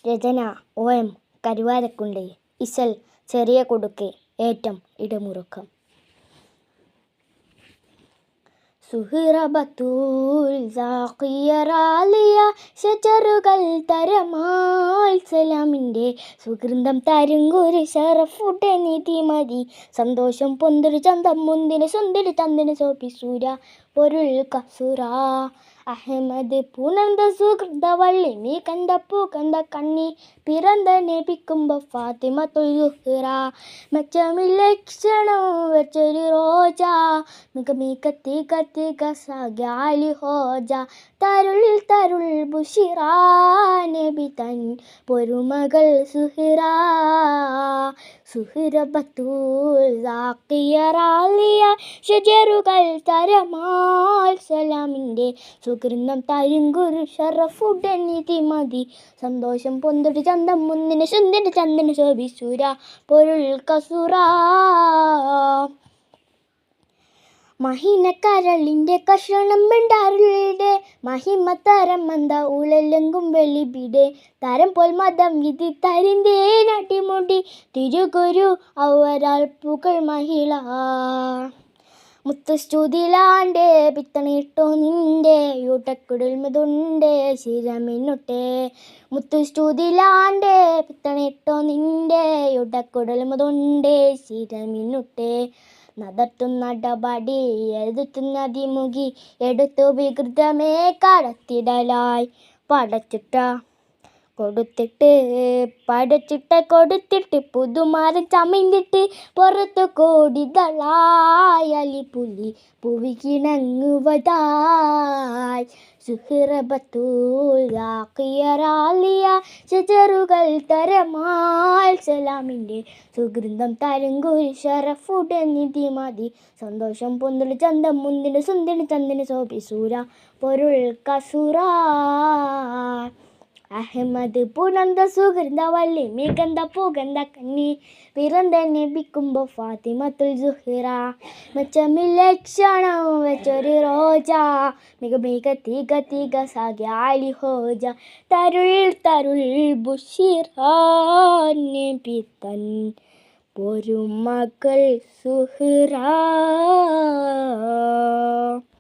രചന OM Karuvarakundu. ഇശൽ ചെറിയ കൊടുക്ക്. ഏറ്റം ഇടമുറുക്കം. സുഹ്റബത്തുൽ സാഖിയ റാലിയ ഷജറുകൾ തരമാൽ സലാമിൻ്റെ സുഗന്ധം തരുങ്കുരു ഷറഫുടെ നിധിമതി സന്തോഷം പൊന്തൊരു ചന്തം മുന്തിന് സുന്ദരി ചന്ദിന് സോപ്പിസൂര പൊരുൾ കസുറ അഹമ്മദ് പുണർந்த സുഹൃതവള്ളി നീ കണ്ടപ്പൂ കണ്ട കണ്ണി പിറந்த നബിക്കുമ്പോൾ ഫാത്തിമത്തുൽ സുഹ്റ മെച്ചമില്ല ക്ഷണം വെച്ചൊരു റോജ മികത്തി സാഗ്യാലി ഹോജ തരുൾ തരുൾ ബുഷിറ നബി തൻ പൊരുമകൾ സുഹ്റ സുഹ്റബത്തുൽ സാഖിയ റാലിയ ഷജറുകൾ തരമാൽ സലാമിൻ്റെ സുഗന്ധം തരുങ്കുരു ഷറഫുടെ നിധിമതി സന്തോഷം പൊന്തൊരു ചന്തം മുന്നിന് സുന്ദരി ചന്ദന ശോഭിസൂര പൊരുൾ കസുറ മഹിനക്കരളിൻ്റെ കഷണം മിണ്ടാറുടെ മഹിമ തരം മന്ദ ഉളലെങ്കും വെളിപിടെ തരം പോൽ മതം വിധി തരിന്തേ നടിമുടി തിരുഗുരു അവരാൽ പുകൾ മഹിള മുത്തുസ്തുതിലാണ്ടേ പിത്തണിട്ടോ നിന്റെ യൂട്ടക്കുടൽ മെതുണ്ടേ ശിരമിന്നുട്ടേ മുത്തുസ്തുതിലാണ്ടേ പിത്തണിട്ടോ നിന്റെ യൂട്ടക്കുടൽ മെതുണ്ടേ ശിരമിന്നുട്ടേ നടത്തും നടപടി എഴുതുന്നതിമുഖി എടുത്തു വികൃതമേ കടത്തിടലായി കൊടുത്തിട്ട് പുതുമാരൻ ചമയ്ന്നിട്ട് പുറത്തു കോടികളായി അലിപുലി പുവിക്കിണങ്ങുവതായി സുഹ്റബത്തുൽ സാഖിയ റാലിയ ഷജറുകൾ തരമാൽ സലാമിൻ്റെ സുഗന്ധം തരുങ്കുരു ഷറഫുടെ നിധിമതി സന്തോഷം പൊന്തുളി ചന്തം മുന്തിന് സുന്ദരി ചന്ദിന് സോഭിസൂര പൊരുൾ കസുറ അഹമ്മദ് പുണർந்த സുഹൃതവള്ളി മികந்த പുകந்த കണ്ണി പിറந்த നബിക്കുമ്പോൾ ഫാത്തിമത്തുൽ സുഹ്റ മെച്ചമില്ല ക്ഷണം വെച്ചൊരു റോജ മിക സാഗ്യാലി ഹോജ തരുൾ തരുൾ ബുഷിറ നബി തൻ പൊരുമകൾ സുഹ്റ.